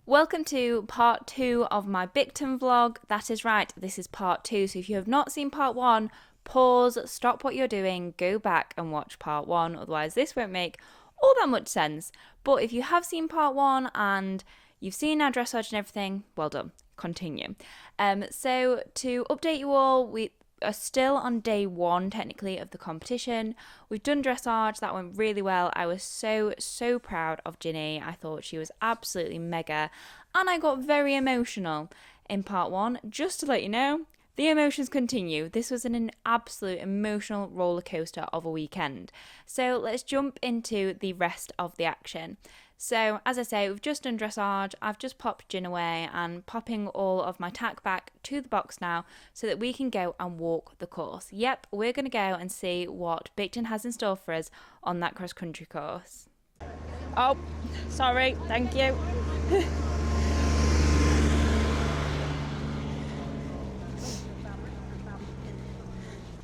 Welcome to part 2 of my Bicton vlog. That is right, this is part 2. So if you have not seen part 1, pause, stop what you're doing, go back and watch part 1. Otherwise, this won't make all that much sense. But if you have seen part 1 and you've seen our dressage and everything, well done. Continue. So to update you all, we are still on day 1 technically of the competition. We've done dressage, that went really well. I was so proud of Ginny. I thought she was absolutely mega, and I got very emotional in part 1. Just to let you know, the emotions continue. This was an absolute emotional roller coaster of a weekend. So let's jump into the rest of the action. So, as I say, we've just done dressage. I've just popped Gin away and popping all of my tack back to the box now so that we can go and walk the course. Yep, we're going to go and see what Bicton has in store for us on that cross-country course. Oh, sorry, thank you.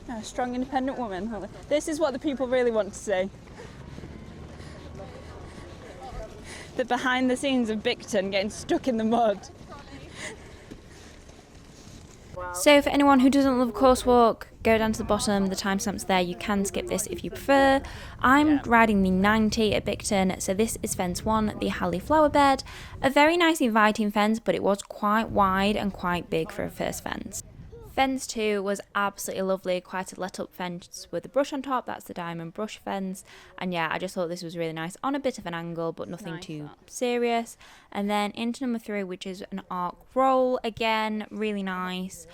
A strong, independent woman. This is what the people really want to see. The behind the scenes of Bicton getting stuck in the mud. So for anyone who doesn't love course walk, go down to the bottom, the timestamp's there, you can skip this if you prefer. I'm riding the 90 at Bicton, so this is fence 1, the Halley flower bed. A very nice inviting fence, but it was quite wide and quite big for a first fence. Fence 2 was absolutely lovely, quite a let up fence with a brush on top, that's the diamond brush fence, and yeah, I just thought this was really nice, on a bit of an angle but nothing too serious. And then into number 3, which is an arc roll, again, really nice,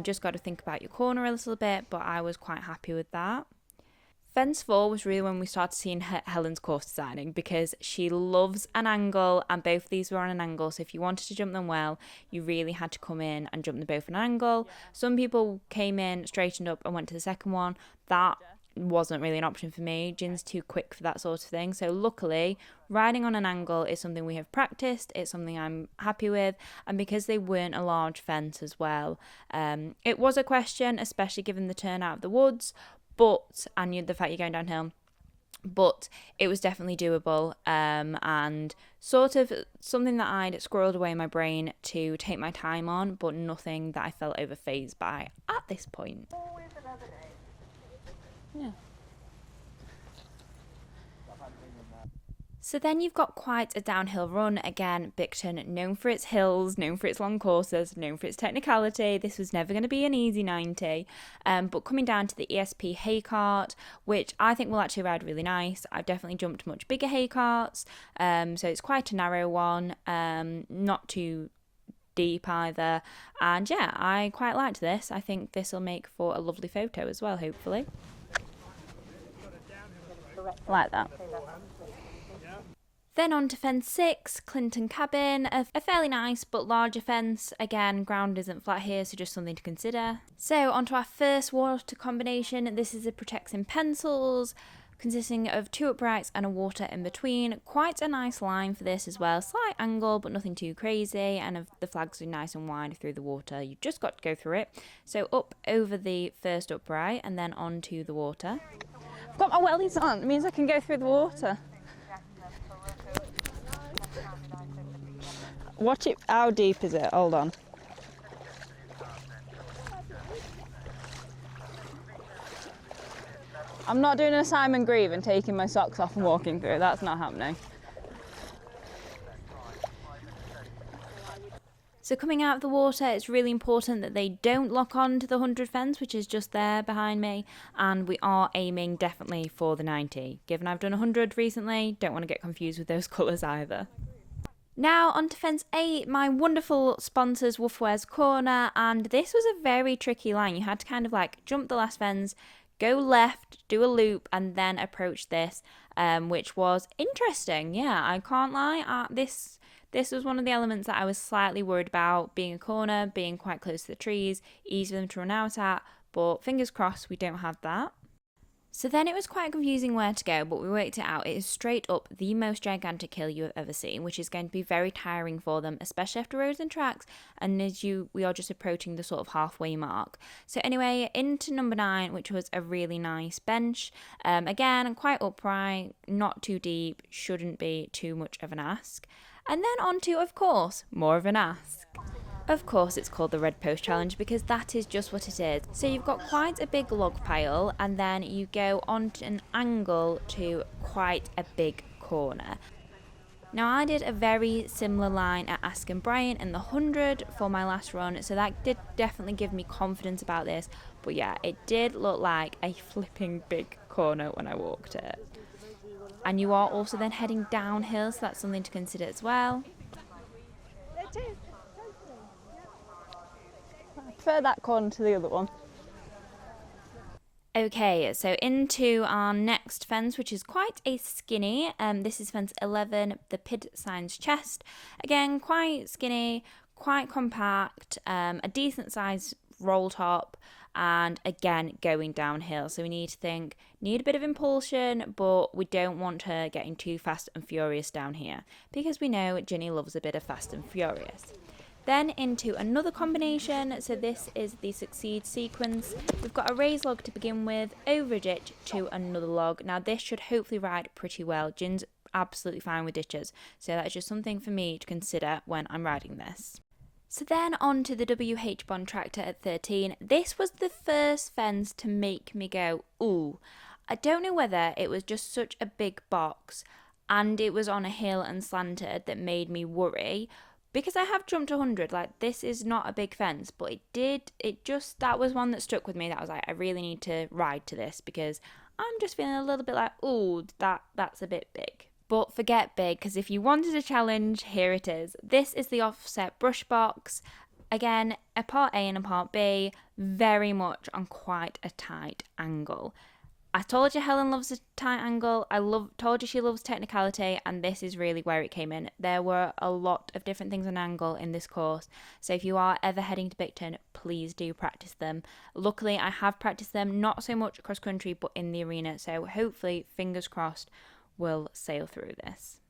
just got to think about your corner a little bit, but I was quite happy with that. Fence 4 was really when we started seeing Helen's course designing, because she loves an angle and both of these were on an angle, so if you wanted to jump them well, you really had to come in and jump them both on an angle. Some people came in, straightened up and went to the second one. That wasn't really an option for me. Gin's too quick for that sort of thing, so luckily riding on an angle is something we have practiced, it's something I'm happy with, and because they weren't a large fence as well, it was a question, especially given the turnout of the woods, and the fact you're going downhill, but it was definitely doable, and sort of something that I'd squirreled away in my brain to take my time on, but nothing that I felt overfazed by at this point. Yeah. So then you've got quite a downhill run. Again, Bicton, known for its hills, known for its long courses, known for its technicality. This was never going to be an easy 90. But coming down to the ESP hay cart, which I think will actually ride really nice. I've definitely jumped much bigger hay carts, so it's quite a narrow one, not too deep either. And yeah, I quite liked this. I think this will make for a lovely photo as well, hopefully. Like that. Then on to fence 6, Clinton Cabin, a fairly nice but larger fence. Again, ground isn't flat here, so just something to consider. So on to our first water combination. This is a Protecting Pencils, consisting of 2 uprights and a water in between. Quite a nice line for this as well. Slight angle, but nothing too crazy. And if the flags are nice and wide through the water, you've just got to go through it. So up over the first upright and then onto the water. I've got my wellies on. It means I can go through the water. Watch it. How deep is it? Hold on. I'm not doing a Simon Grieve and taking my socks off and walking through. That's not happening. So coming out of the water, it's really important that they don't lock on to the 100 fence, which is just there behind me. And we are aiming definitely for the 90. Given I've done 100 recently, don't want to get confused with those colours either. Now on to fence 8, my wonderful sponsors Woofware's Corner, and this was a very tricky line. You had to kind of like jump the last fence, go left, do a loop, and then approach this, which was interesting. Yeah, I can't lie. This was one of the elements that I was slightly worried about, being a corner, being quite close to the trees, easy for them to run out at, but fingers crossed we don't have that. So then it was quite confusing where to go, but we worked it out. It is straight up the most gigantic hill you have ever seen, which is going to be very tiring for them, especially after roads and tracks, and we are just approaching the sort of halfway mark. So anyway, into number 9, which was a really nice bench. Again, quite upright, not too deep, shouldn't be too much of an ask. And then on to, of course, more of an ask. Of course it's called the Red Post Challenge because that is just what it is. So you've got quite a big log pile and then you go on an angle to quite a big corner. Now I did a very similar line at Ask and Brian in the 100 for my last run, so that did definitely give me confidence about this. But yeah, it did look like a flipping big corner when I walked it. And you are also then heading downhill, so that's something to consider as well. I prefer that corner to the other one. Okay, so into our next fence, which is quite a skinny. This is fence 11, the Pid Signs Chest. Again, quite skinny, quite compact, a decent size roll top, and again, going downhill. So we need to need a bit of impulsion, but we don't want her getting too fast and furious down here, because we know Ginny loves a bit of fast and furious. Then into another combination, so this is the Succeed sequence. We've got a raised log to begin with, over a ditch to another log. Now this should hopefully ride pretty well. Gin's absolutely fine with ditches, so that's just something for me to consider when I'm riding this. So then on to the WH Bond tractor at 13. This was the first fence to make me go, ooh. I don't know whether it was just such a big box and it was on a hill and slanted that made me worry. Because I have jumped 100, like this is not a big fence, but that was one that stuck with me. That was like, I really need to ride to this because I'm just feeling a little bit like, ooh, that's a bit big. But forget big, because if you wanted a challenge, here it is. This is the offset brush box. Again, a part A and a part B, very much on quite a tight angle. I told you Helen loves a tight angle. Told you she loves technicality, and this is really where it came in. There were a lot of different things on angle in this course, so if you are ever heading to Bicton, please do practice them. Luckily, I have practiced them, not so much across country, but in the arena, so hopefully, fingers crossed, we'll sail through this.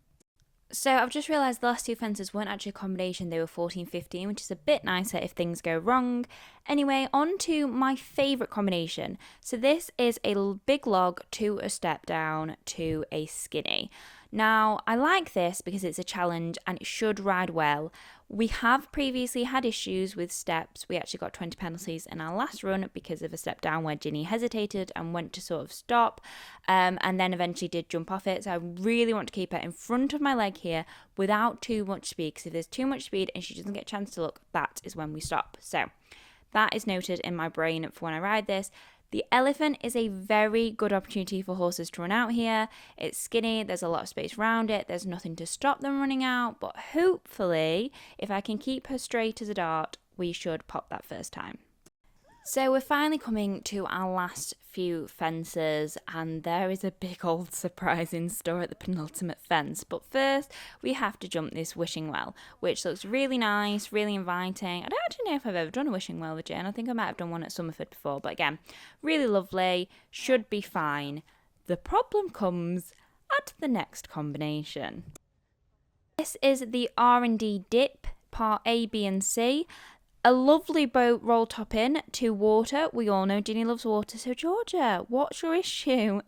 So I've just realised the last two fences weren't actually a combination, they were 14-15, which is a bit nicer if things go wrong. Anyway, on to my favourite combination. So this is a big log to a step down to a skinny. Now, I like this because it's a challenge and it should ride well. We have previously had issues with steps. We actually got 20 penalties in our last run because of a step down where Ginny hesitated and went to sort of stop and then eventually did jump off it. So I really want to keep her in front of my leg here without too much speed, because if there's too much speed and she doesn't get a chance to look, that is when we stop. So that is noted in my brain for when I ride this. The elephant is a very good opportunity for horses to run out here. It's skinny, there's a lot of space around it, there's nothing to stop them running out, but hopefully, if I can keep her straight as a dart, we should pop that first time. So we're finally coming to our last few fences, and there is a big old surprise in store at the penultimate fence. But first, we have to jump this wishing well, which looks really nice, really inviting. I don't actually know if I've ever done a wishing well with Jen. I think I might have done one at Somerford before, but again, really lovely, should be fine. The problem comes at the next combination. This is the R&D dip, part A, B and C. A lovely boat roll top in to water. We all know Ginny loves water. So Georgia, what's your issue?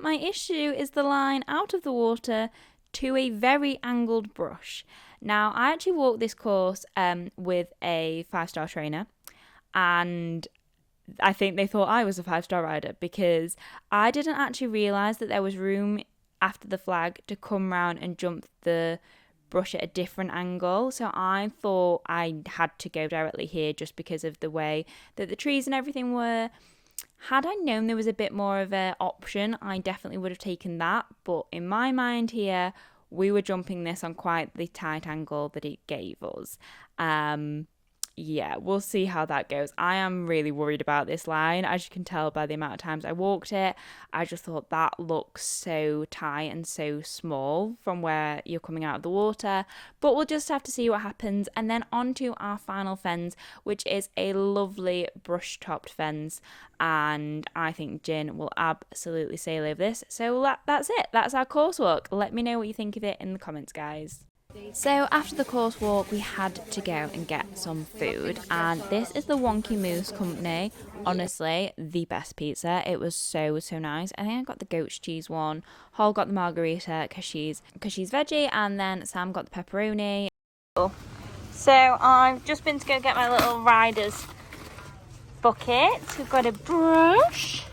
My issue is the line out of the water to a very angled brush. Now, I actually walked this course with a 5-star trainer, and I think they thought I was a 5-star rider because I didn't actually realise that there was room after the flag to come round and jump the brush at a different angle, so I thought I had to go directly here just because of the way that the trees and everything were. Had I known there was a bit more of an option, I definitely would have taken that, but in my mind here, we were jumping this on quite the tight angle that it gave us. Yeah, we'll see how that goes. I am really worried about this line. As you can tell by the amount of times I walked it, I just thought that looks so tight and so small from where you're coming out of the water. But we'll just have to see what happens. And then on to our final fence, which is a lovely brush-topped fence. And I think Gin will absolutely sail over this. So that's it. That's our coursework. Let me know what you think of it in the comments, guys. So after the course walk, we had to go and get some food, and this is the Wonky Moose Company. Honestly, the best pizza. It was so nice. I think I got the goat's cheese one. Hall got the margarita because she's veggie, and then Sam got the pepperoni. So I've just been to go get my little rider's bucket. We've got a brush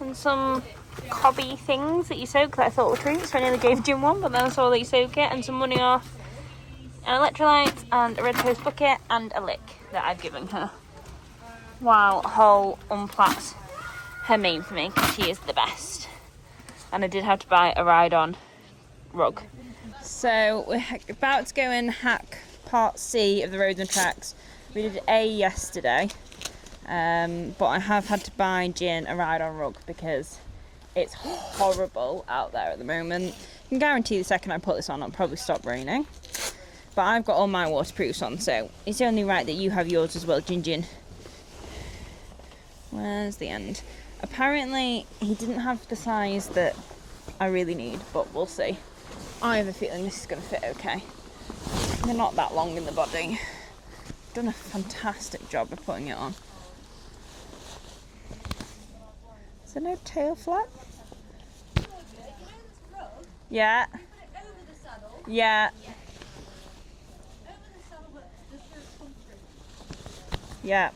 and some cobby things that you soak that I thought were treats, so I nearly gave Jim one, but then I saw that you soak it, and some money off, and electrolytes, and a red toast bucket, and a lick that I've given her. While Hall unplats her mane for me, because she is the best. And I did have to buy a ride-on rug. So we're about to go and hack part C of the roads and tracks. We did A yesterday, but I have had to buy Jin a ride-on rug because it's horrible out there at the moment. I can guarantee the second I put this on, it'll probably stop raining. But I've got all my waterproofs on, so it's only right that you have yours as well, Jin. Where's the end? Apparently, he didn't have the size that I really need, but we'll see. I have a feeling this is going to fit okay. They're not that long in the body. Done a fantastic job of putting it on. Is there no tail flap? Yeah. Yeah. Yeah.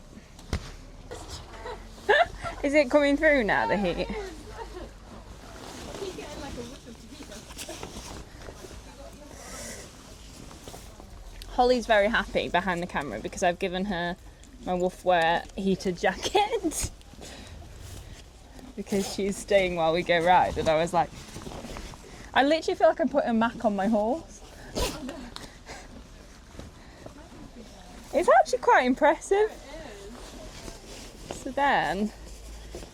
Is it coming through now, the heat? Holly's very happy behind the camera because I've given her my wolf wear heated jacket because she's staying while we go ride, and I was like, I literally feel like I'm putting a Mac on my horse. It's actually quite impressive. So then,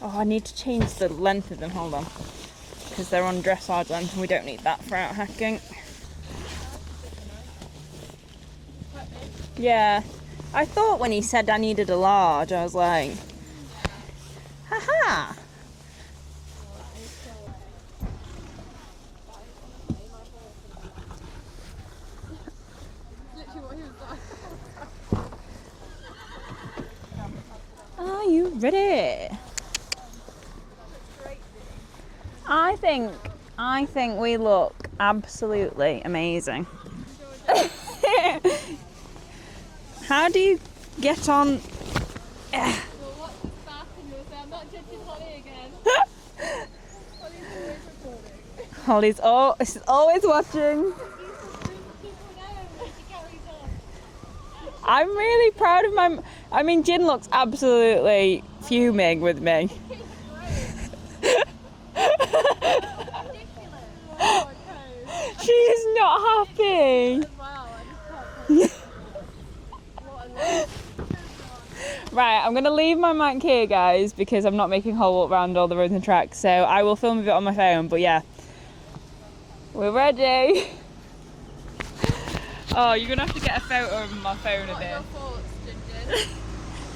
I need to change the length of them, hold on, because they're on dressage length and we don't need that for out hacking. Yeah, I thought when he said I needed a large, I was like, haha. Are you ready? I think we look absolutely amazing. How do you get on? Well, watch this back and you'll say, I'm not judging Holly again. Holly's always recording. Holly's always watching. I'm really proud of Jin looks absolutely fuming with me. She's not happy. Right, I'm going to leave my mic here, guys, because I'm not making Hall walk around all the roads and tracks, so I will film a bit on my phone, but yeah. We're ready. Oh, you're going to have to get a photo of my phone of this. What are your thoughts, Ginger?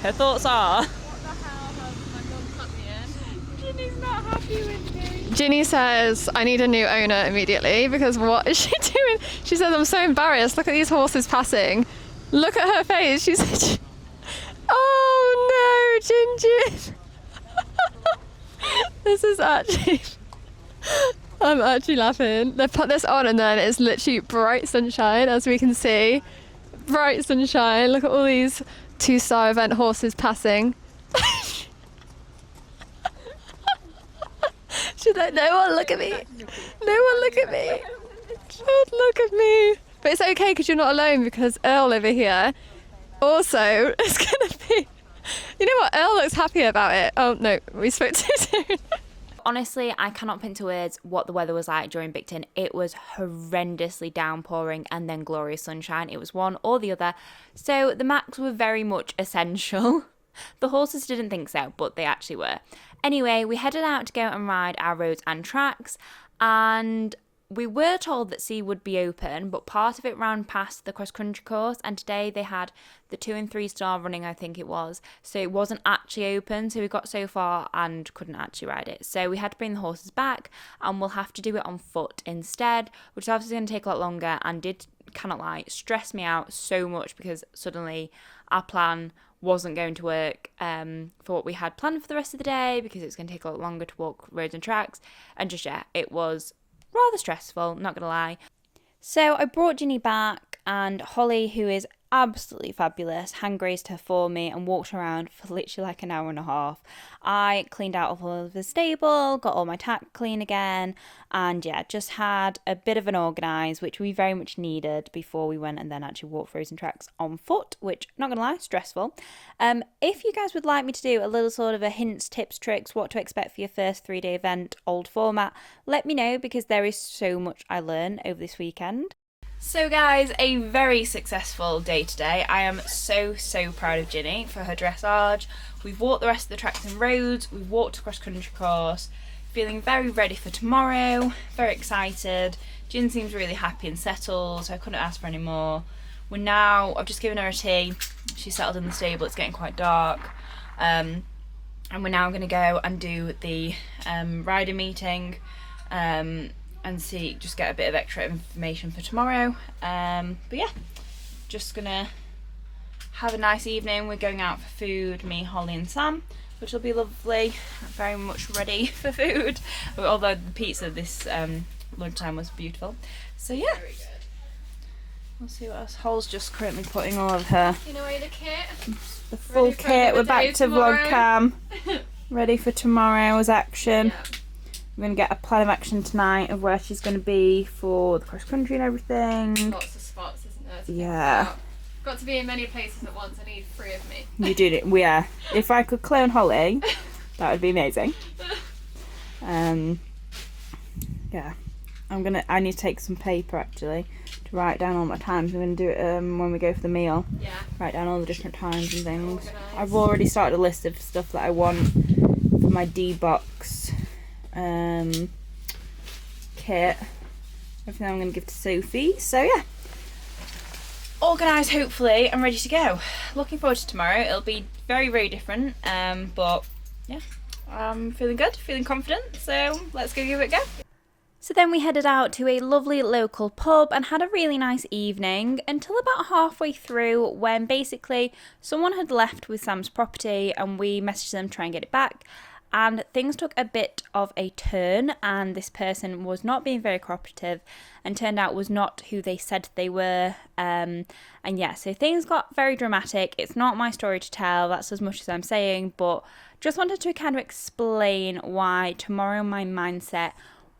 Her thoughts are... What the hell has my mum put me in? Ginny's not happy with me. Ginny says, I need a new owner immediately, because what is she doing? She says, I'm so embarrassed. Look at these horses passing. Look at her face. She said, oh no, Ginger. This is actually... I'm actually laughing. They've put this on and then it's literally bright sunshine, as we can see. Bright sunshine. Look at all these 2-star event horses passing. She's like, no one look at me. No one look at me. Don't look at me. But it's okay because you're not alone, because Earl over here also is going to be... You know what? Earl looks happy about it. Oh, no. We spoke too soon. Honestly, I cannot put into words what the weather was like during Bicton. It was horrendously downpouring and then glorious sunshine. It was one or the other. So the Macs were very much essential. The horses didn't think so, but they actually were. Anyway, we headed out to go and ride our roads and tracks, and we were told that C would be open, but part of it ran past the cross-country course, and today they had the 2- and 3-star running, I think it was, so it wasn't actually open, so we got so far and couldn't actually ride it. So we had to bring the horses back, and we'll have to do it on foot instead, which is obviously going to take a lot longer, and did cannot lie, stressed me out so much because suddenly our plan wasn't going to work for what we had planned for the rest of the day, because it was going to take a lot longer to walk roads and tracks, and just, yeah, it was rather stressful, not gonna lie. So I brought Ginny back, and Holly, who is absolutely fabulous, hand grazed her for me and walked around for literally like an hour and a half. I cleaned out all of the stable, got all my tack clean again, and yeah, just had a bit of an organise, which we very much needed before we went and then actually walked frozen tracks on foot, which, not gonna lie, stressful. If you guys would like me to do a little sort of a hints, tips, tricks, what to expect for your first 3-day event, old format, let me know, because there is so much I learned over this weekend. So guys, a very successful day today. I am so proud of Ginny for her dressage. We've walked the rest of the tracks and roads, we've walked a cross-country course, feeling very ready for tomorrow, very excited. Gin seems really happy and settled, so I couldn't ask for any more. I've just given her a tea, she's settled in the stable, it's getting quite dark. And we're now going to go and do the rider meeting. And just get a bit of extra information for tomorrow. But yeah, just gonna have a nice evening. We're going out for food, me, Holly and Sam, which will be lovely. I'm very much ready for food, although the pizza this lunchtime was beautiful. So yeah, we'll see what else. Hol's just currently putting all of her, You know, the kit. the full kit. We're back to vlog cam, ready for tomorrow's action. Yeah. We're going to get a plan of action tonight of where she's going to be for the cross country and everything. Lots of spots, isn't there? Yeah. Got to be in many places at once. I need 3 of me. You did it. Yeah. If I could clone Holly, that would be amazing. Yeah. I need to take some paper actually to write down all my times. I'm going to do it when we go for the meal. Yeah. Write down all the different times and things. Organised. I've already started a list of stuff that I want for my D-box kit. Everything I'm going to give to Sophie. So yeah, organised hopefully and ready to go. Looking forward to tomorrow. It'll be very different, but yeah, I'm feeling good, feeling confident, so let's go give it a go. So then we headed out to a lovely local pub and had a really nice evening until about halfway through, when basically someone had left with Sam's property and we messaged them to try and get it back. And things took a bit of a turn, and this person was not being very cooperative and turned out was not who they said they were. And yeah, so things got very dramatic. It's not my story to tell, that's as much as I'm saying, but just wanted to kind of explain why tomorrow my mindset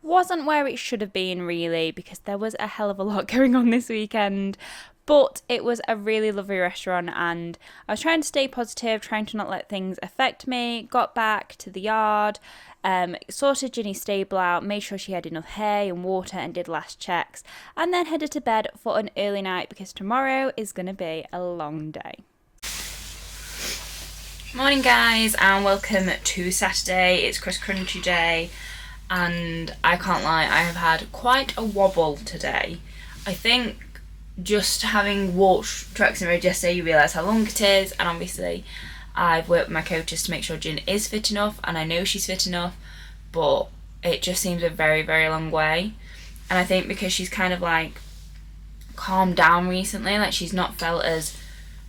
wasn't where it should have been really, because there was a hell of a lot going on this weekend. But it was a really lovely restaurant, and I was trying to stay positive, trying to not let things affect me. Got back to the yard, sorted Ginny's stable out, made sure she had enough hay and water, and did last checks, and then headed to bed for an early night because tomorrow is going to be a long day. Morning guys, and welcome to Saturday. It's cross country day, and I can't lie, I have had quite a wobble today. I think just having walked tracks and roads yesterday, you realise how long it is, and obviously I've worked with my coaches to make sure Gin is fit enough, and I know she's fit enough, but it just seems a very long way. And I think because she's kind of like calmed down recently, like she's not felt as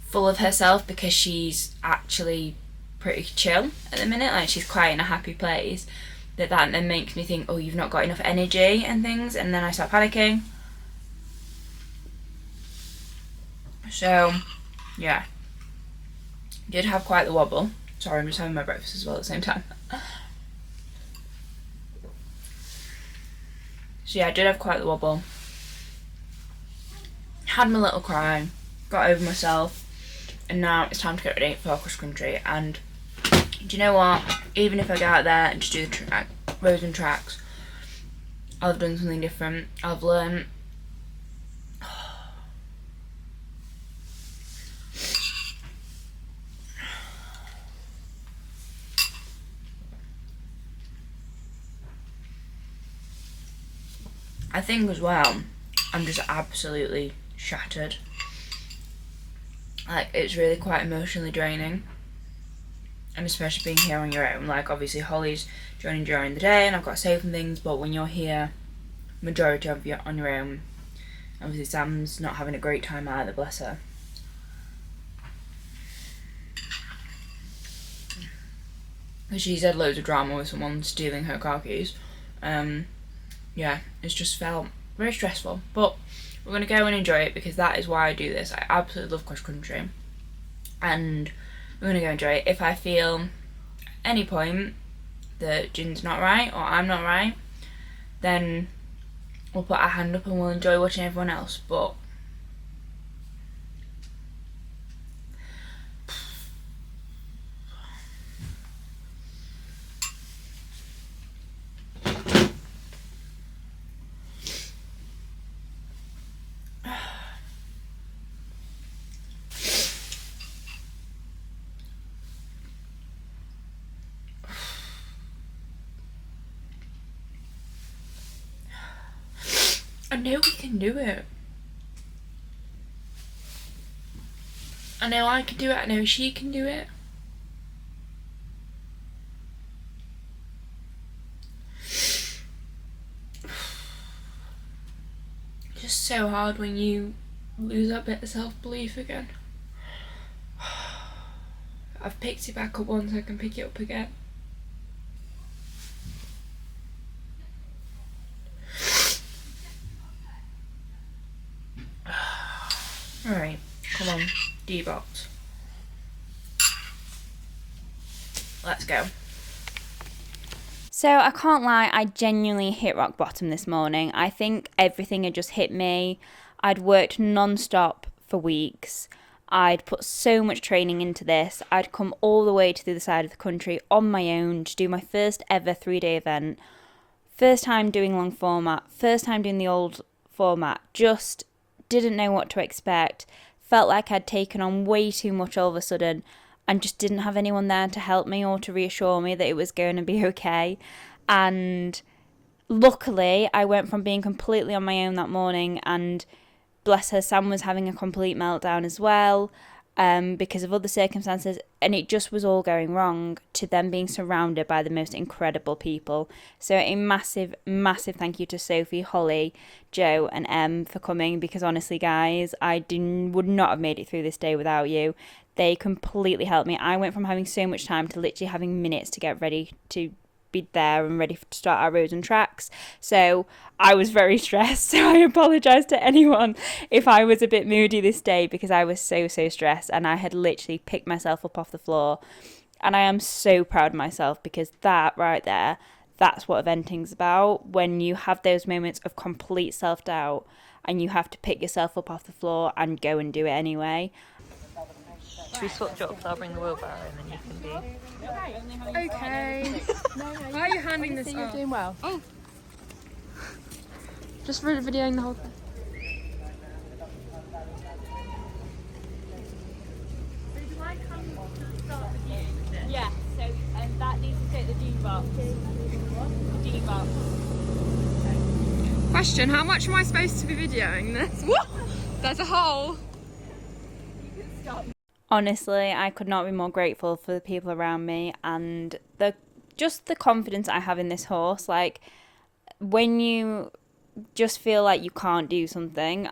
full of herself, because she's actually pretty chill at the minute, like she's quite in a happy place, that then makes me think, oh, you've not got enough energy and things, and then I start panicking. So, yeah, did have quite the wobble. Sorry, I'm just having my breakfast as well at the same time. So yeah, I did have quite the wobble. Had my little cry, got over myself, and now it's time to get ready for cross country. And do you know what? Even if I go out there and just do the roads and tracks, I'll have done something different. I've learned. I think as well, I'm just absolutely shattered. Like, it's really quite emotionally draining. And especially being here on your own. Like, obviously Holly's joining during the day and I've got to save some things, but when you're here, majority of you on your own, Obviously Sam's not having a great time either, bless her. She's had loads of drama with someone stealing her car keys. Yeah, it's just felt very stressful. But we're going to go and enjoy it because that is why I do this. I absolutely love cross country. And we're going to go enjoy it. If I feel at any point that Gin's not right or I'm not right, then we'll put our hand up and we'll enjoy watching everyone else. But I know we can do it. I know I can do it. I know she can do it. It's just so hard when you lose that bit of self-belief again. I've picked it back up once, I can pick it up again. Alright, come on, D-box. Let's go. So I can't lie, I genuinely hit rock bottom this morning. I think everything had just hit me. I'd worked non-stop for weeks. I'd put so much training into this. I'd come all the way to the other side of the country on my own to do my first ever 3-day event. First time doing long format, first time doing the old format. Just didn't know what to expect. Felt like I'd taken on way too much all of a sudden and just didn't have anyone there to help me or to reassure me that it was going to be okay. And luckily, I went from being completely on my own that morning, and bless her, Sam was having a complete meltdown as well, because of other circumstances, and it just was all going wrong, to them being surrounded by the most incredible people. So a massive, massive thank you to Sophie, Holly, Joe and Em for coming, because honestly guys, I would not have made it through this day without you. They completely helped me. I went from having so much time to literally having minutes to get ready to be there and ready to start our roads and tracks. So I was very stressed. So I apologise to anyone if I was a bit moody this day, because I was so stressed and I had literally picked myself up off the floor. And I am so proud of myself, because that right there, that's what eventing's about. When you have those moments of complete self-doubt and you have to pick yourself up off the floor and go and do it anyway. Should we swap jobs? I'll bring the wheelbarrow and then you can be... Okay. Why are you handing this You're off? doing well. Oh. Just videoing the whole thing. Yeah, so that needs to take the D-box. D-box. Question, how much am I supposed to be videoing this? What? There's a hole. Honestly, I could not be more grateful for the people around me and the confidence I have in this horse. Like, when you just feel like you can't do something,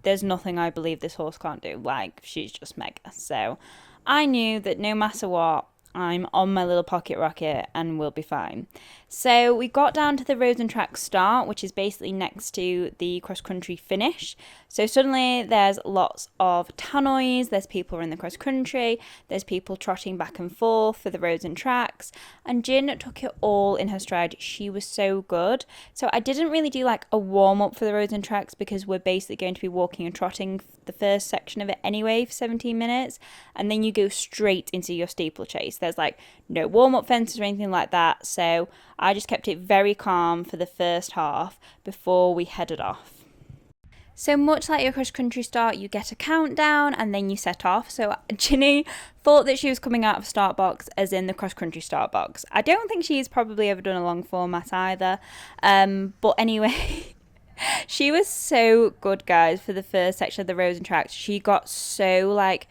there's nothing I believe this horse can't do. Like, she's just mega. So I knew that no matter what, I'm on my little pocket rocket and we'll be fine. So we got down to the roads and tracks start, which is basically next to the cross country finish. So suddenly there's lots of tannoys, there's people in the cross country, there's people trotting back and forth for the roads and tracks, and Gin took it all in her stride. She was so good. So I didn't really do like a warm up for the roads and tracks, because we're basically going to be walking and trotting the first section of it anyway for 17 minutes, and then you go straight into your steeplechase. There's like no warm up fences or anything like that. So I just kept it very calm for the first half before we headed off. So much like your cross country start, you get a countdown and then you set off. So Ginny thought that she was coming out of start box as in the cross country start box. I don't think she's probably ever done a long format either. But anyway, she was so good, guys, for the first section of the roads and tracks. She got so like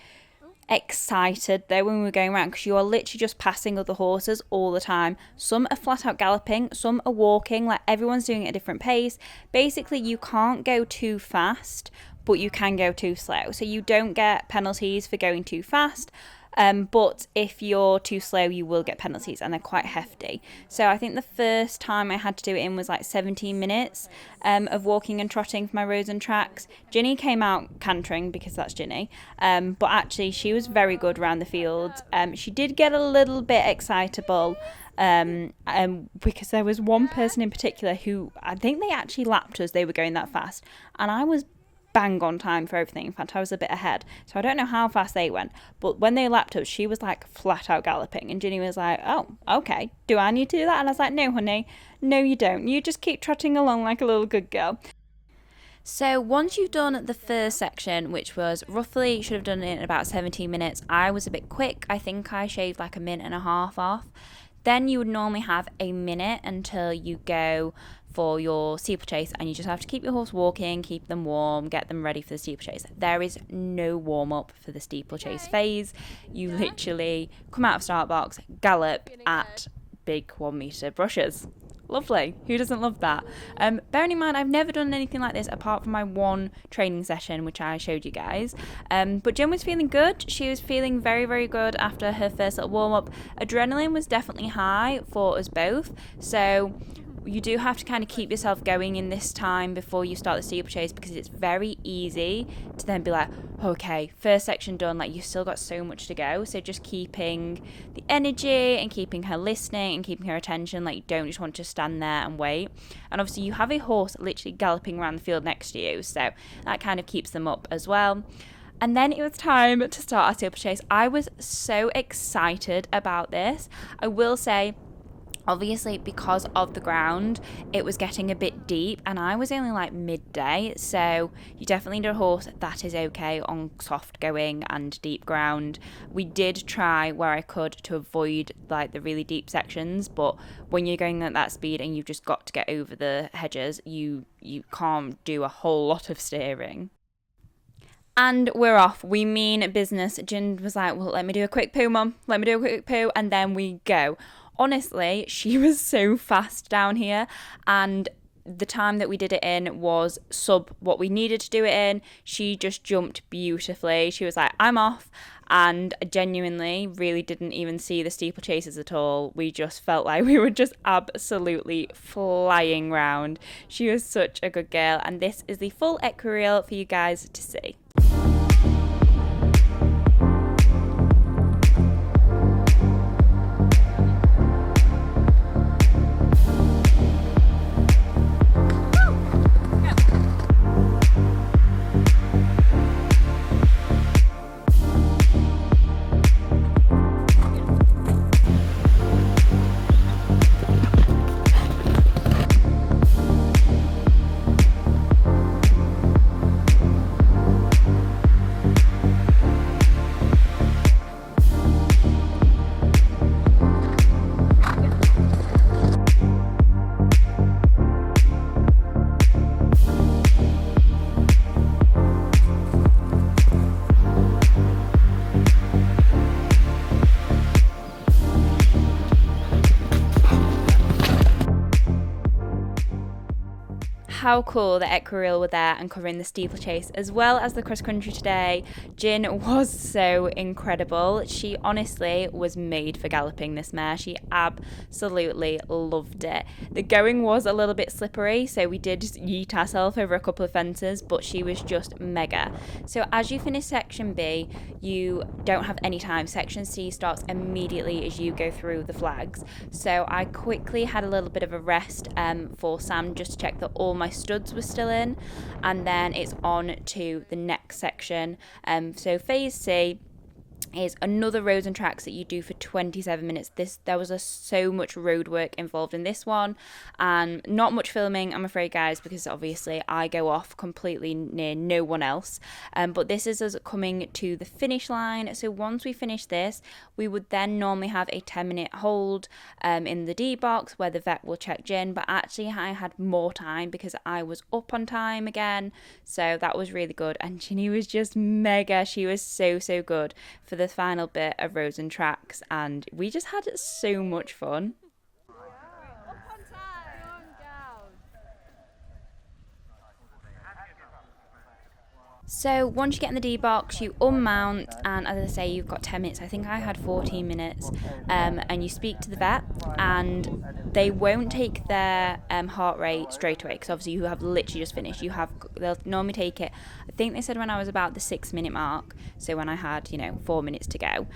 excited though when we were going around, because you are literally just passing other horses all the time. Some are flat out galloping, some are walking, like everyone's doing it at a different pace. Basically you can't go too fast, but you can go too slow, so you don't get penalties for going too fast. But if you're too slow, you will get penalties, and they're quite hefty. So I think the first time I had to do it in was like 17 minutes of walking and trotting for my roads and tracks. Ginny came out cantering, because that's Ginny, but actually she was very good around the fields. She did get a little bit excitable, because there was one person in particular who, I think they actually lapped us, they were going that fast, and I was bang on time for everything. In fact, I was a bit ahead, so I don't know how fast they went, but when they lapped us, she was like flat out galloping, and Ginny was like, oh, okay, do I need to do that? And I was like, no honey, no you don't, you just keep trotting along like a little good girl. So once you've done the first section, which was roughly, should have done it in about 17 minutes, I was a bit quick. I think I shaved like a minute and a half off. Then you would normally have a minute until you go for your steeplechase, and you just have to keep your horse walking, keep them warm, get them ready for the steeplechase. There is no warm-up for the steeplechase phase. You literally come out of start box, gallop at big 1 metre brushes. Lovely. Who doesn't love that? Bearing in mind, I've never done anything like this apart from my one training session, which I showed you guys. But Jen was feeling good. She was feeling very, very good after her first little warm-up. Adrenaline was definitely high for us both. So you do have to kind of keep yourself going in this time before you start the steeplechase, because it's very easy to then be like, okay, first section done, like you've still got so much to go. So just keeping the energy and keeping her listening and keeping her attention, like you don't just want to stand there and wait. And obviously you have a horse literally galloping around the field next to you, so that kind of keeps them up as well. And then it was time to start our steeplechase. I was so excited about this. I will say, obviously because of the ground, it was getting a bit deep, and I was only like midday, so you definitely need a horse that is okay on soft going and deep ground. We did try where I could to avoid like the really deep sections, but when you're going at that speed and you've just got to get over the hedges, you can't do a whole lot of steering. And we're off. We mean business. Jin was like, well, let me do a quick poo, mum, let me do a quick poo, and then we go. Honestly, she was so fast down here, and the time that we did it in was sub what we needed to do it in. She just jumped beautifully. She was like, I'm off, and genuinely really didn't even see the steeplechases at all. We just felt like we were just absolutely flying round. She was such a good girl, and this is the full equereel for you guys to see. How cool that Equestrian were there and covering the steeplechase as well as the cross country today. Jin was so incredible. She honestly was made for galloping this mare. She absolutely loved it. The going was a little bit slippery, so we did yeet ourselves over a couple of fences, but she was just mega. So as you finish section B, you don't have any time. Section C starts immediately as you go through the flags. So I quickly had a little bit of a rest for Sam, just to check that all my studs were still in, and then it's on to the next section. So phase C is another roads and tracks that you do for 27 minutes. There was so much road work involved in this one, and not much filming, I'm afraid, guys, because obviously I go off completely near no one else. But this is us coming to the finish line. So once we finish this, we would then normally have a 10-minute hold in the D box where the vet will check Jin, but actually I had more time because I was up on time again, so that was really good. And Ginny was just mega. She was so good for the the final bit of roads and tracks, and we just had so much fun. So once you get in the D box, you unmount, and as I say, you've got 10 minutes. I think I had 14 minutes, and you speak to the vet, and they won't take their heart rate straight away, because obviously you have literally just finished. They'll normally take it, I think they said when I was about the 6-minute mark, so when I had 4 minutes to go.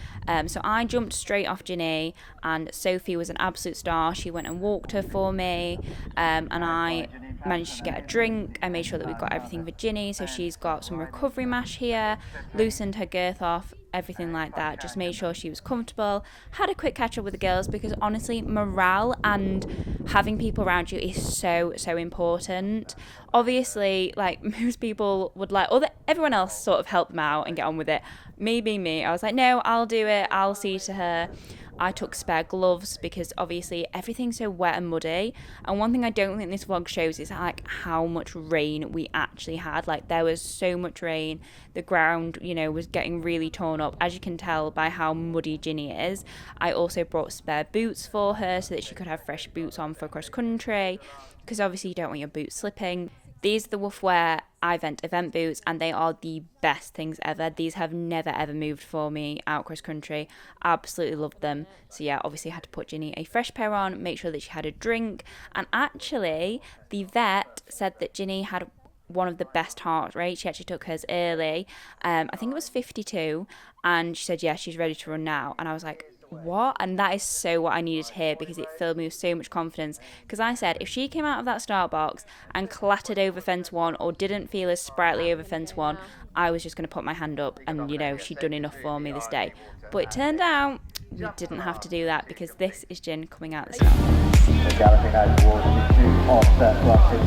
So I jumped straight off Ginny, and Sophie was an absolute star. She went and walked her for me, and I managed to get a drink. I made sure that we got everything for Ginny, so she's got some recovery mash here, loosened her girth off, everything like that, just made sure she was comfortable. Had a quick catch up with the girls, because honestly, morale and having people around you is so important. Obviously, like, most people would like, everyone else sort of help them out and get on with it. Me being me, I was like, no, I'll do it, I'll see to her. I took spare gloves, because obviously everything's so wet and muddy. And one thing I don't think this vlog shows is like how much rain we actually had. Like, there was so much rain. The ground, was getting really torn up, as you can tell by how muddy Ginny is. I also brought spare boots for her so that she could have fresh boots on for cross country, because obviously you don't want your boots slipping. These are the Woofwear event boots, and they are the best things ever. These have never ever moved for me out cross country. Absolutely loved them. So yeah, obviously I had to put Ginny a fresh pair on, make sure that she had a drink. And actually, the vet said that Ginny had one of the best heart rates. She actually took hers early. I think it was 52, and she said, yeah, she's ready to run now. And I was like, what? And that is so what I needed to hear, because it filled me with so much confidence. Because I said, if she came out of that start box and clattered over fence 1 or didn't feel as sprightly over fence 1, I was just going to put my hand up, and she'd done enough for me this day. But it turned out we didn't have to do that, because this is Gin coming out the start box. They're galloping out towards the 2 offset buses.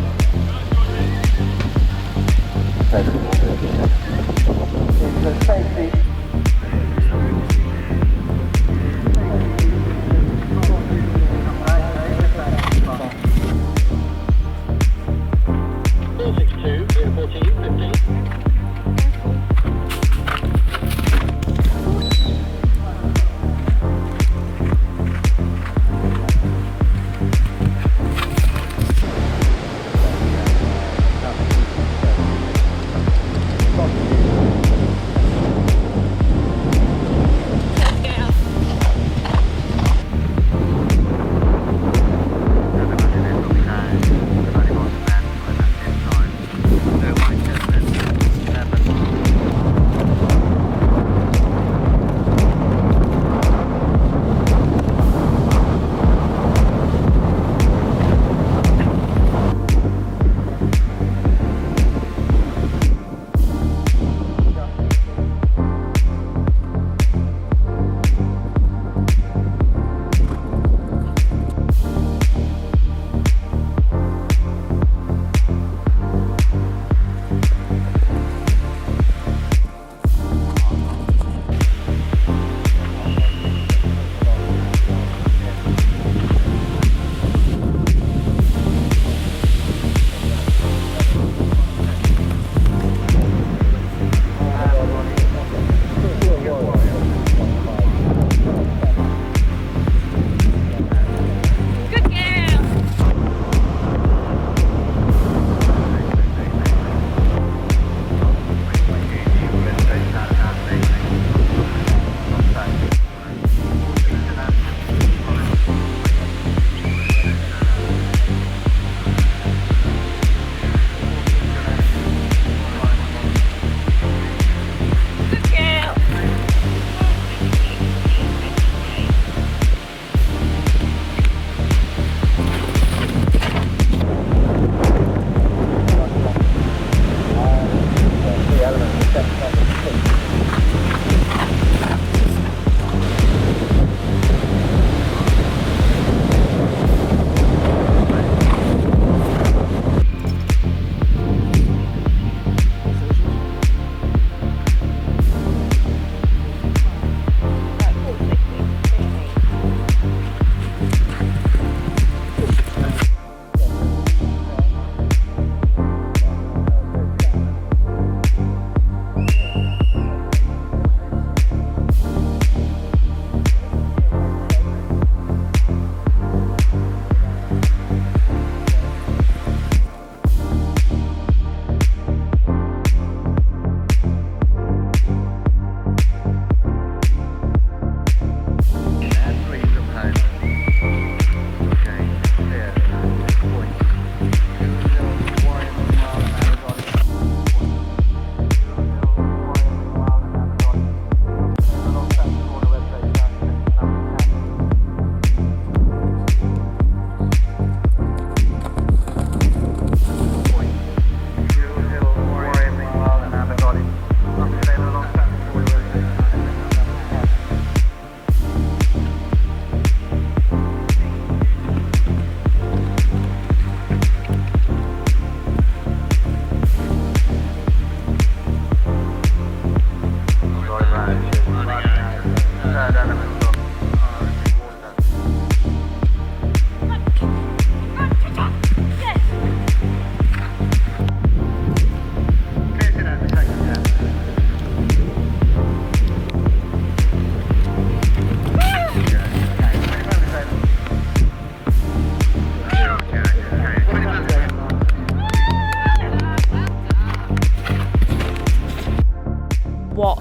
It's a safety.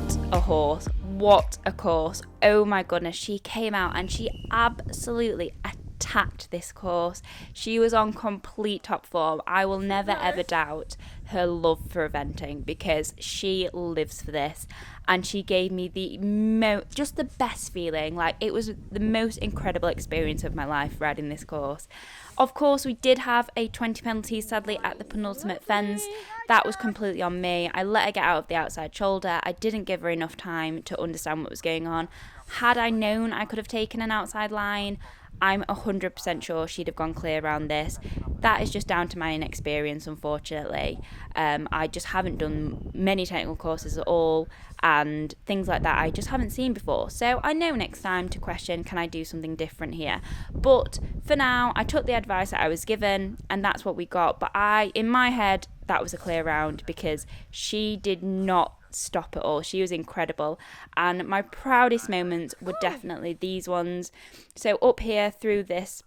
What a horse. What a course. Oh my goodness. She came out and she absolutely attacked this course. She was on complete top form. I will never ever doubt her love for eventing because she lives for this, and she gave me just the best feeling. Like, it was the most incredible experience of my life riding this course. Of course, we did have a 20 penalty, sadly, at the penultimate fence. That was completely on me. I let her get out of the outside shoulder. I didn't give her enough time to understand what was going on. Had I known I could have taken an outside line, I'm 100% sure she'd have gone clear around this. That is just down to my inexperience, unfortunately. I just haven't done many technical courses at all, and things like that I just haven't seen before. So I know next time to question, can I do something different here? But for now, I took the advice that I was given, and that's what we got. But in my head, that was a clear round because she did not stop at all. She was incredible, and my proudest moments were definitely these ones. So up here through this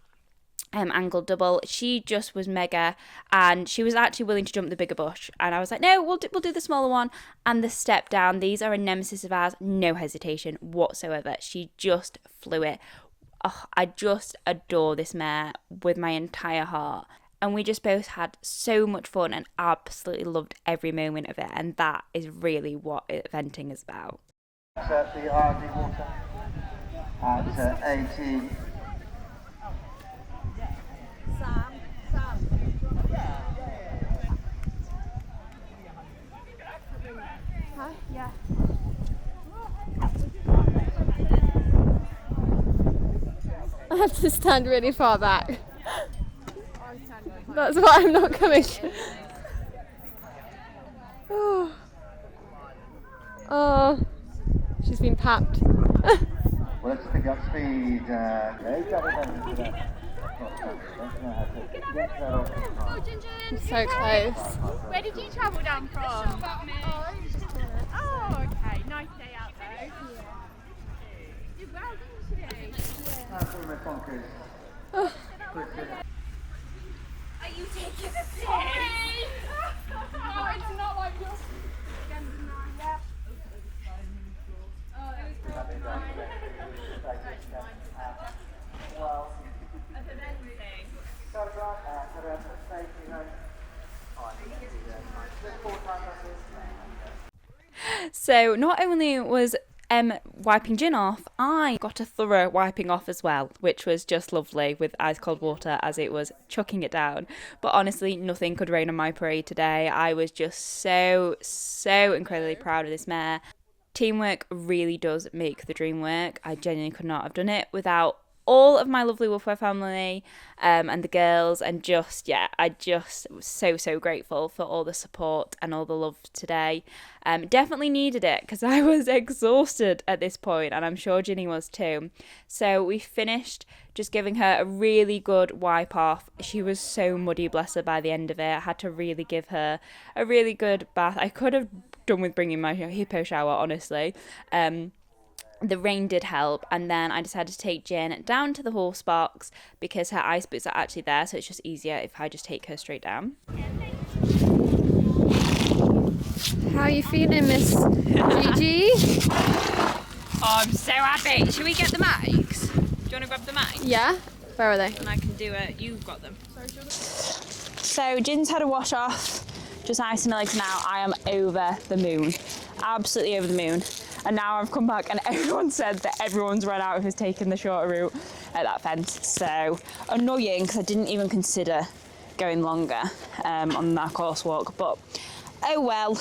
angled double, she just was mega, and she was actually willing to jump the bigger bush, and I was like, no, we'll do the smaller one. And the step down, these are a nemesis of ours, no hesitation whatsoever. She just flew it. Oh, I just adore this mare with my entire heart. And we just both had so much fun and absolutely loved every moment of it. And that is really what eventing is about. At the R&D water at 18. I have to stand really far back. That's why I'm not coming. Oh, she's been papped. Well, let's pick up speed. I'm so close. Where did you travel down from? Oh, okay. Nice day out though. Did well, didn't she? Are you taking the piss? No, it's not like you're yeah. Oh, it was probably mine. So not only was wiping gin off, I got a thorough wiping off as well, which was just lovely with ice cold water as it was chucking it down. But honestly, nothing could rain on my parade today. I was just so incredibly proud of this mare. Teamwork really does make the dream work. I genuinely could not have done it without all of my lovely Wolfwear family and the girls, and I just was so grateful for all the support and all the love today. Definitely needed it because I was exhausted at this point, and I'm sure Ginny was too. So we finished just giving her a really good wipe off. She was so muddy, bless her, by the end of it. I had to really give her a really good bath. I could have done with bringing my hippo shower, honestly. The rain did help, and then I decided to take Jen down to the horse box because her ice boots are actually there, so it's just easier if I just take her straight down. How are you feeling, Miss Gigi? Oh, I'm so happy. Should we get the mics? Do you want to grab the mics? Yeah? Where are they? And I can do it. You've got them. So Jin's had a wash off, just icing her legs now. I am over the moon, absolutely over the moon. And now I've come back and everyone said that everyone's run out who's taken the shorter route at that fence. So annoying because I didn't even consider going longer on that course walk. But oh well,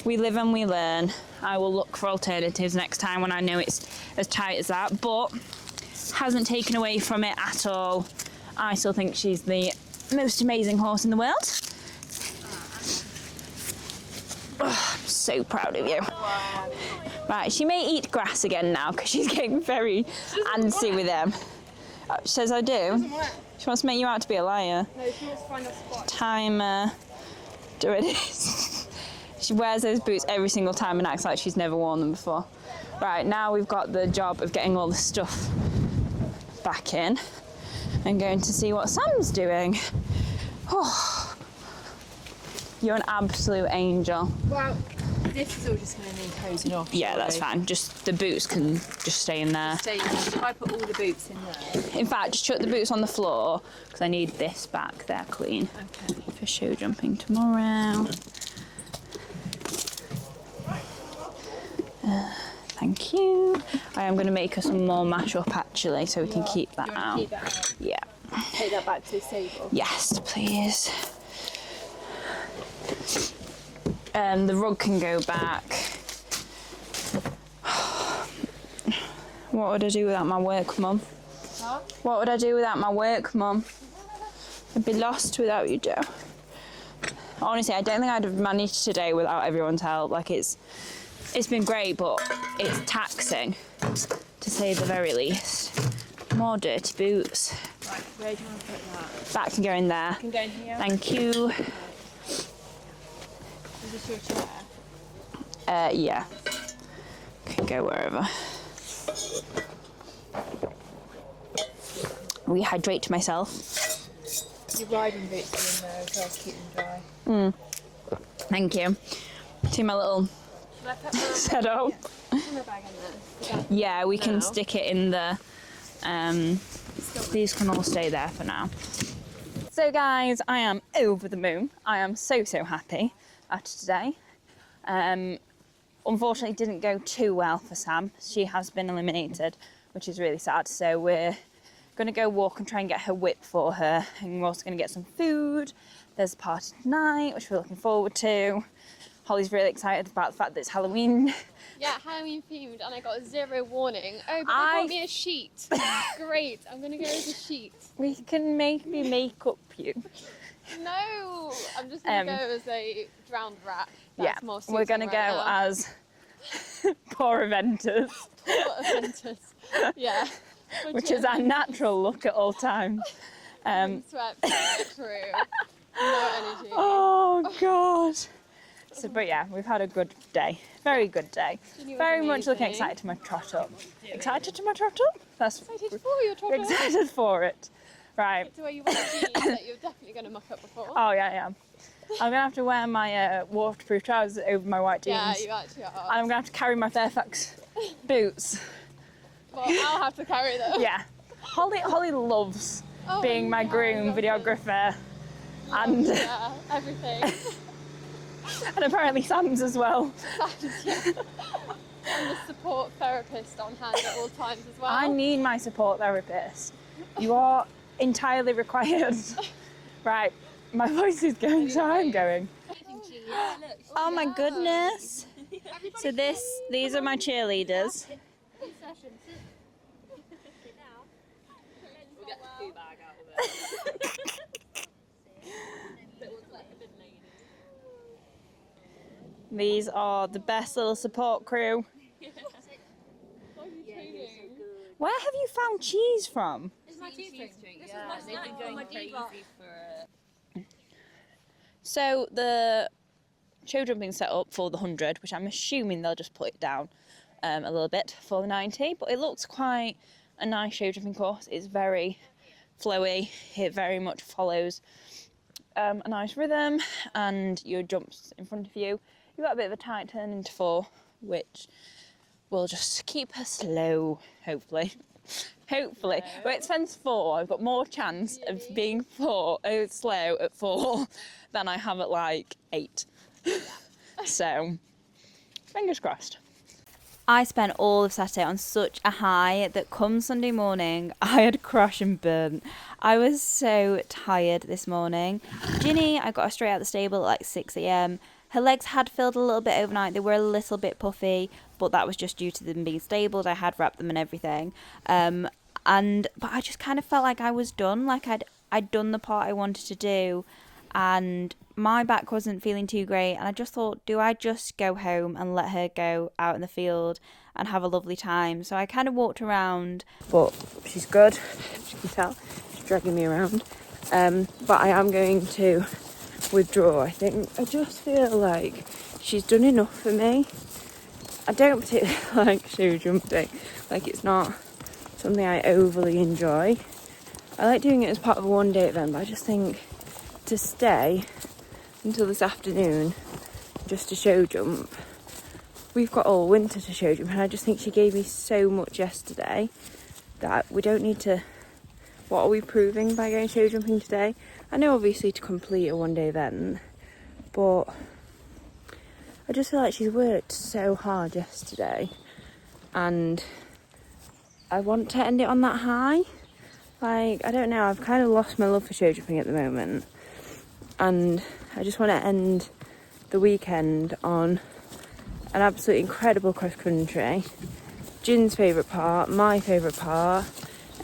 we live and we learn. I will look for alternatives next time when I know it's as tight as that. But hasn't taken away from it at all. I still think she's the most amazing horse in the world. Oh, I'm so proud of you. Right, she may eat grass again now because she's getting very antsy with them. She says I do. She wants to make you out to be a liar. No, she wants to find a spot. Timer. Do it. She wears those boots every single time and acts like she's never worn them before. Right, now we've got the job of getting all the stuff back in and going to see what Sam's doing. Oh, you're an absolute angel. Well, this is all just going to need hosing off. Yeah, that's fine. Just the boots can just stay in there. If I put all the boots in there. In fact, just chuck the boots on the floor because I need this back there clean. Okay. For show jumping tomorrow. Thank you. I am going to make us some more mash up actually, so we can keep that out. Keep that out. Yeah. Take that back to the stable. Yes, please. The rug can go back. What would I do without my work, Mum? Huh? What would I do without my work, Mum? I'd be lost without you, Joe. Honestly, I don't think I'd have managed today without everyone's help. Like, it's been great, but it's taxing, to say the very least. More dirty boots. Right, where do you want to put that? That can go in there. Can go in here. Thank you. Is this your chair? Yeah. Can go wherever. Rehydrate myself. Your riding boots are in there as well to keep them dry. Thank you. See my little Should I put my setup? camera bag in there? Yeah, we can Now? stick it in the. These can all stay there for now. So guys, I am over the moon. I am so happy after today. Unfortunately, it didn't go too well for Sam. She has been eliminated, which is really sad. So we're going to go walk and try and get her whip for her. And we're also going to get some food. There's a party tonight, which we're looking forward to. Holly's really excited about the fact that it's Halloween. Yeah, Halloween themed, and I got 0 warning. Oh, but they brought me a sheet. Great, I'm gonna go with a sheet. We can maybe make up you. No, I'm just gonna go as a drowned rat. That's more suiting we're gonna right go now. as poor eventers, Poor offenders. Yeah. which is our natural look at all times. Sweat through. No energy. Oh God. So, but yeah, we've had a good day. Very good day. Ginny was Very much looking amazing. excited to my trot up. Excited to my trot up? That's Excited for your we're trouble. excited for it. Right. It's the way you wear jeans that you're definitely gonna muck up before. Oh yeah, yeah. I'm gonna have to wear my waterproof trousers over my white jeans. Yeah, you actually are. And I'm gonna have to carry my Fairfax boots. Well, I'll have to carry them. Yeah. Holly loves Oh, being my yeah, I groom, love videographer, and Yeah, everything. and apparently Sam's as well. And the support therapist on hand at all times as well. I need my support therapist. You are entirely required. Right, my voice is going, so I'm going. Oh my goodness. So these are my cheerleaders. These are the best little support crew. Where have you found cheese from? So the show jumping set up for the 100, which I'm assuming they'll just put it down a little bit for the 90, but it looks quite a nice show jumping course. It's very flowy. It very much follows a nice rhythm, and your jumps in front of you. You've got a bit of a tight turn into 4, which will just keep her slow, hopefully. Hopefully. Well, it's fence 4. I've got more chance of being slow at 4 than I have at like 8. So, fingers crossed. I spent all of Saturday on such a high that come Sunday morning, I had crash and burn. I was so tired this morning. Ginny, I got her straight out of the stable at like 6 a.m. Her legs had filled a little bit overnight. They were a little bit puffy, but that was just due to them being stabled. I had wrapped them and everything. But I just kind of felt like I was done. Like I'd done the part I wanted to do, and my back wasn't feeling too great. And I just thought, do I just go home and let her go out in the field and have a lovely time? So I kind of walked around. But she's good. As you can tell, she's dragging me around. But I am going to withdraw, I think. I just feel like she's done enough for me. I don't particularly like show jumping. Like, it's not something I overly enjoy. I like doing it as part of a one-day event, but I just think to stay until this afternoon just to show jump we've got all winter to show jump, and I just think she gave me so much yesterday that we don't need to. What are we proving by going show jumping today? I know obviously to complete a one-day event, but I just feel like she's worked so hard yesterday, and I want to end it on that high. Like, I don't know, I've kind of lost my love for show jumping at the moment, and I just want to end the weekend on an absolutely incredible cross country. Jin's favourite part, my favourite part,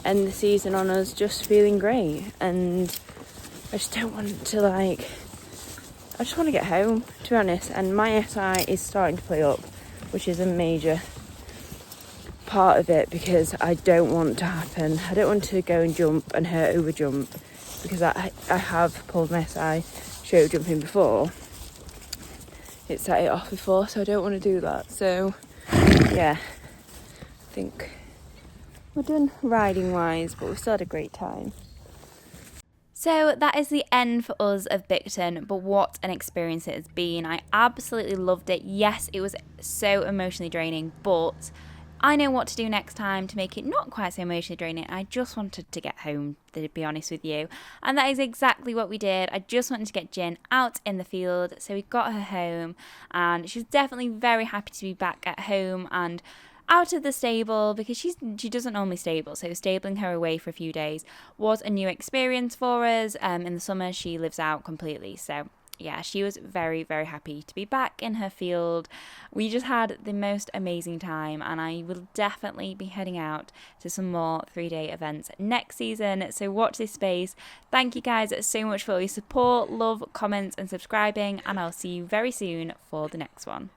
end the season on us just feeling great. And I just don't want to, like, I just want to get home, to be honest. And my SI is starting to play up, which is a major part of it, because I don't want to happen. I don't want to go and jump and her over jump, because I have pulled my SI show jumping before. It set it off before, so I don't want to do that. So yeah, I think we're done riding wise, but we still had a great time. So that is the end for us of Bicton, but what an experience it has been. I absolutely loved it. Yes, it was so emotionally draining, but I know what to do next time to make it not quite so emotionally draining. I just wanted to get home, to be honest with you. And that is exactly what we did. I just wanted to get Jin out in the field. So we got her home, and she's definitely very happy to be back at home and out of the stable, because she doesn't normally stable. So stabling her away for a few days was a new experience for us. In the summer, she lives out completely. So yeah, she was very, very happy to be back in her field. We just had the most amazing time, and I will definitely be heading out to some more 3-day events next season. So watch this space. Thank you guys so much for all your support, love, comments and subscribing, and I'll see you very soon for the next one.